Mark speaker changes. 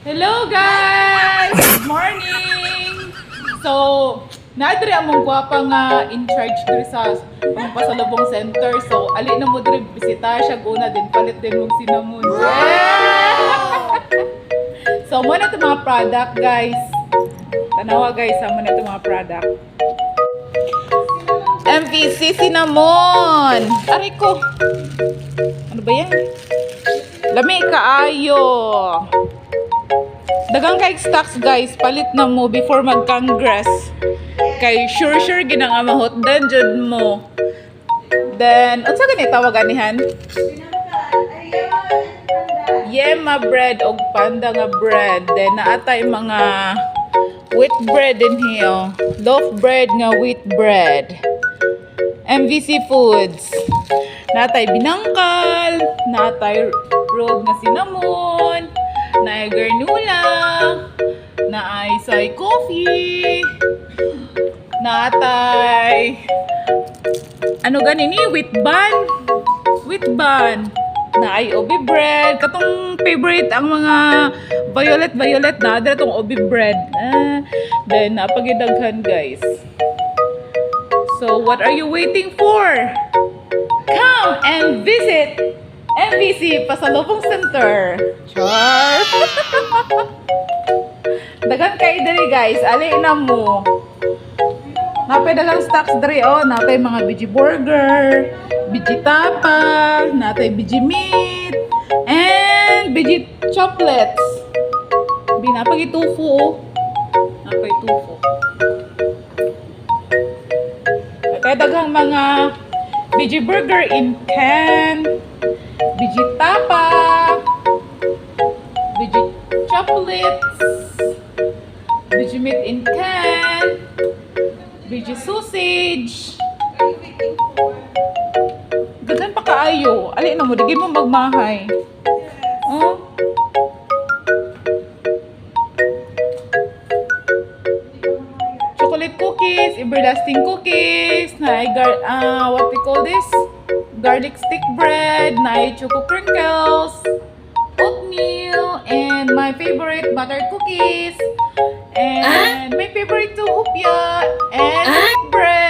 Speaker 1: Hello guys! Good morning! So, naadri among gwapa nga in charge diri sa pasalubong center. So, ali na mo diri bisita siya guna din palit din mong cinnamon. So, mo na 'tong mga product guys. Tanawa guys, mo na 'tong mga product. MVC cinnamon. Aray ko. Ano ba yan? Lami kaayo. Dagang kay stocks guys, palit na mo before mag-congress. Kay sure ginangamahot dan jud mo. Then, unsa gani tawag anihan? Yema bread og panda nga bread. Then naatay mga wheat bread in here. Loaf bread nga wheat bread. MVC Foods. Natay binangkal, natay rolled na cinnamon, naay granola, naay soy coffee, natay ano ganini wheat bun, naay obi bread, katong favorite ang mga violet na adra tong obi bread. Then napagidaghan guys. So, what are you waiting for? Come and visit MVC Pasalubong Center. Char! Dagan kay diri guys, ali na mo. Napay dagang stocks diri oh, napay mga veggie burger, veggie tapa, natay veggie meat, and veggie chocolates. Binapagi tofu oh. Napay tofu. Kaya daghang mga veggie burger in can, veggie tapa, veggie chocolates, veggie meat in can, veggie sausage. Dagan pa kaayo. Ali na mo, digay mo magmahay. Oh. Chocolate cookies, everlasting cookies, what we call this? Garlic stick bread, choco crinkles, oatmeal, and my favorite buttered cookies, and my favorite too, hupya, and wheat bread.